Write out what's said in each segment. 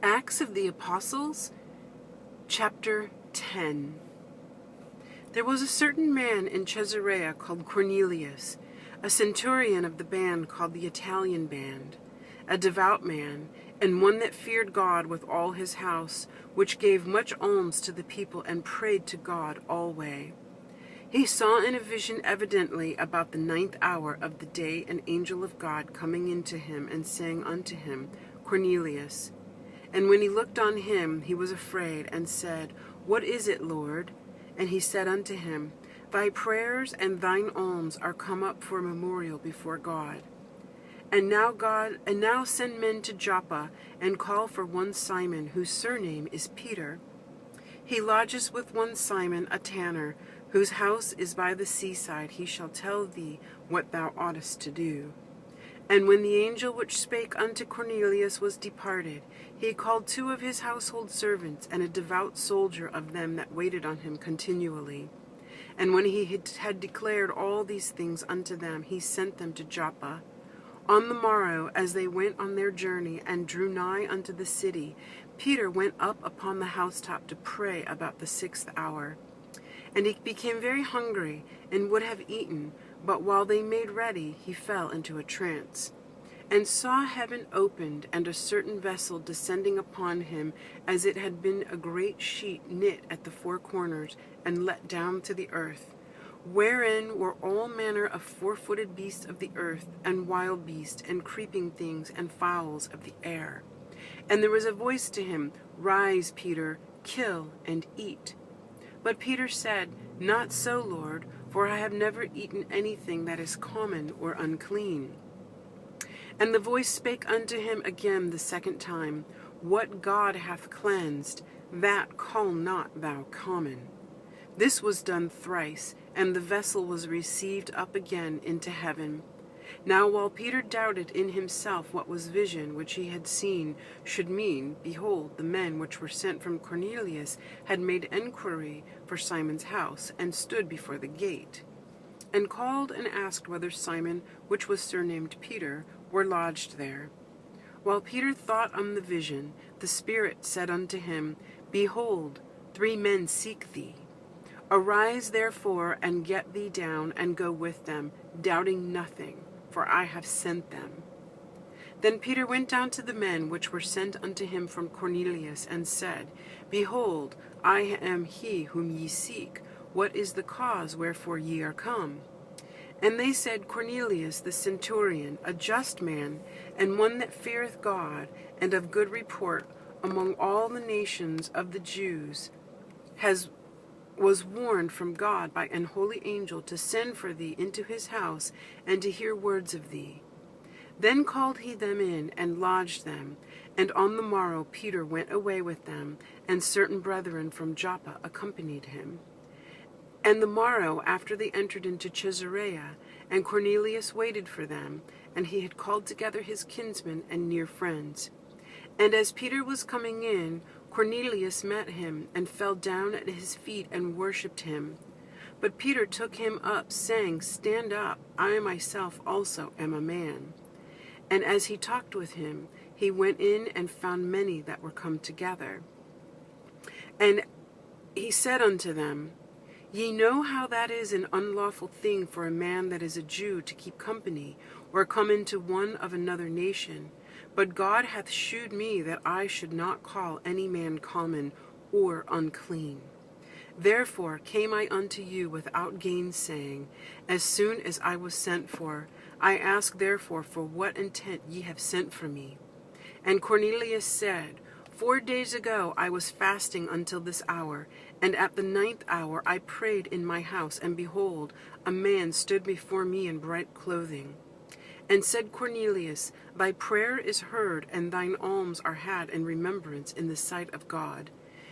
Acts of the Apostles, chapter 10. There was a certain man in Caesarea called Cornelius, a centurion of the band called the Italian band, a devout man, and one that feared God with all his house, which gave much alms to the people and prayed to God alway. He saw in a vision evidently about the 9th hour of the day an angel of God coming into him and saying unto him, Cornelius. And when he looked on him, he was afraid, and said, What is it, Lord? And he said unto him, Thy prayers and thine alms are come up for a memorial before God. And now send men to Joppa, and call for one Simon, whose surname is Peter. He lodges with one Simon, a tanner, whose house is by the seaside. He shall tell thee what thou oughtest to do. And when the angel which spake unto Cornelius was departed, he called 2 of his household servants, and a devout soldier of them that waited on him continually. And when he had declared all these things unto them, he sent them to Joppa. On the morrow, as they went on their journey, and drew nigh unto the city, Peter went up upon the housetop to pray about the 6th hour. And he became very hungry, and would have eaten, but while they made ready, he fell into a trance, and saw heaven opened, and a certain vessel descending upon him, as it had been a great sheet knit at the 4 corners, and let down to the earth, wherein were all manner of 4-footed beasts of the earth, and wild beasts, and creeping things, and fowls of the air. And there was a voice to him, Rise, Peter, kill and eat. But Peter said, Not so, Lord, for I have never eaten anything that is common or unclean. And the voice spake unto him again the 2nd time, What God hath cleansed, that call not thou common. This was done thrice, and the vessel was received up again into heaven. Now while Peter doubted in himself what was vision which he had seen should mean, behold, the men which were sent from Cornelius had made enquiry for Simon's house, and stood before the gate, and called and asked whether Simon, which was surnamed Peter, were lodged there. While Peter thought on the vision, the Spirit said unto him, Behold, 3 men seek thee. Arise therefore, and get thee down, and go with them, doubting nothing, for I have sent them. Then Peter went down to the men which were sent unto him from Cornelius, and said, Behold, I am he whom ye seek. What is the cause wherefore ye are come? And they said, Cornelius the centurion, a just man, and one that feareth God, and of good report among all the nations of the Jews, was warned from God by an holy angel to send for thee into his house, and to hear words of thee. Then called he them in, and lodged them. And on the morrow Peter went away with them, and certain brethren from Joppa accompanied him. And the morrow after they entered into Caesarea, and Cornelius waited for them, and he had called together his kinsmen and near friends. And as Peter was coming in, Cornelius met him, and fell down at his feet, and worshipped him. But Peter took him up, saying, Stand up, I myself also am a man. And as he talked with him, he went in and found many that were come together. And he said unto them, Ye know how that is an unlawful thing for a man that is a Jew to keep company, or come into one of another nation. But God hath shewed me that I should not call any man common or unclean. Therefore came I unto you without gainsaying, as soon as I was sent for. I ask therefore for what intent ye have sent for me. And Cornelius said, 4 days ago I was fasting until this hour, and at the 9th hour I prayed in my house, and behold, a man stood before me in bright clothing. And said Cornelius, Thy prayer is heard, and thine alms are had in remembrance in the sight of God.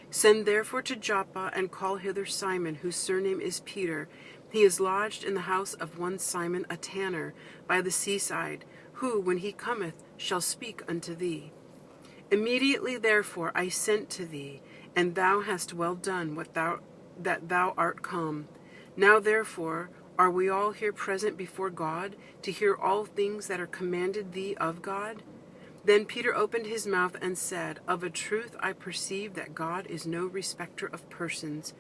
Send therefore to Joppa, and call hither Simon, whose surname is Peter. He is lodged in the house of one Simon a tanner, by the seaside, who, when he cometh, shall speak unto thee. Immediately therefore I sent to thee, and thou hast well done that thou art come. Now therefore are we all here present before God, to hear all things that are commanded thee of God? Then Peter opened his mouth and said, Of a truth I perceive that God is no respecter of persons,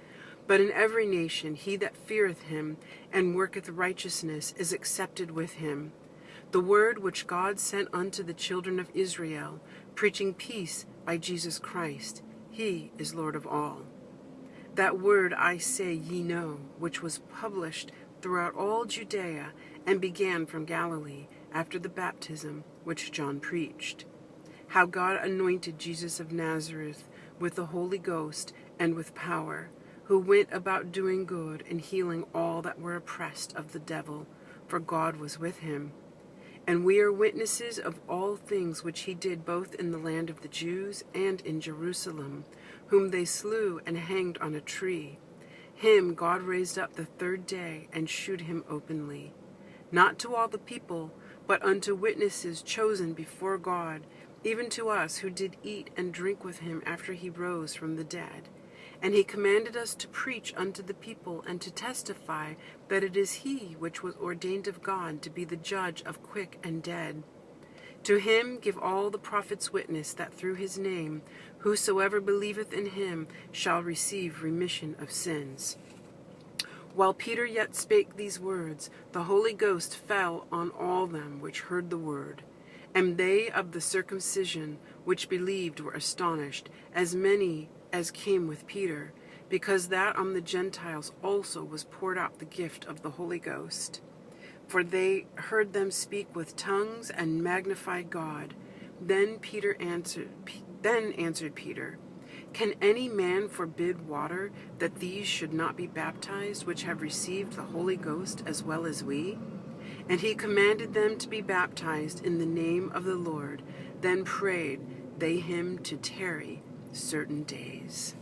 but in every nation he that feareth him and worketh righteousness is accepted with him. The word which God sent unto the children of Israel, preaching peace by Jesus Christ, he is Lord of all. That word I say ye know, which was published throughout all Judea, and began from Galilee, after the baptism which John preached, how God anointed Jesus of Nazareth with the Holy Ghost and with power, who went about doing good and healing all that were oppressed of the devil, for God was with him. And we are witnesses of all things which he did both in the land of the Jews and in Jerusalem, whom they slew and hanged on a tree. Him God raised up the third day and shewed him openly, not to all the people, but unto witnesses chosen before God, even to us who did eat and drink with him after he rose from the dead. And he commanded us to preach unto the people and to testify that it is he which was ordained of God to be the judge of quick and dead. To him give all the prophets witness that through his name whosoever believeth in him shall receive remission of sins. While Peter yet spake these words, the Holy Ghost fell on all them which heard the word. And they of the circumcision which believed were astonished, as many as came with Peter, because that on the Gentiles also was poured out the gift of the Holy Ghost. For they heard them speak with tongues and magnify God. Then answered Peter, Can any man forbid water, that these should not be baptized, which have received the Holy Ghost as well as we? And he commanded them to be baptized in the name of the Lord. Then prayed they him to tarry certain days.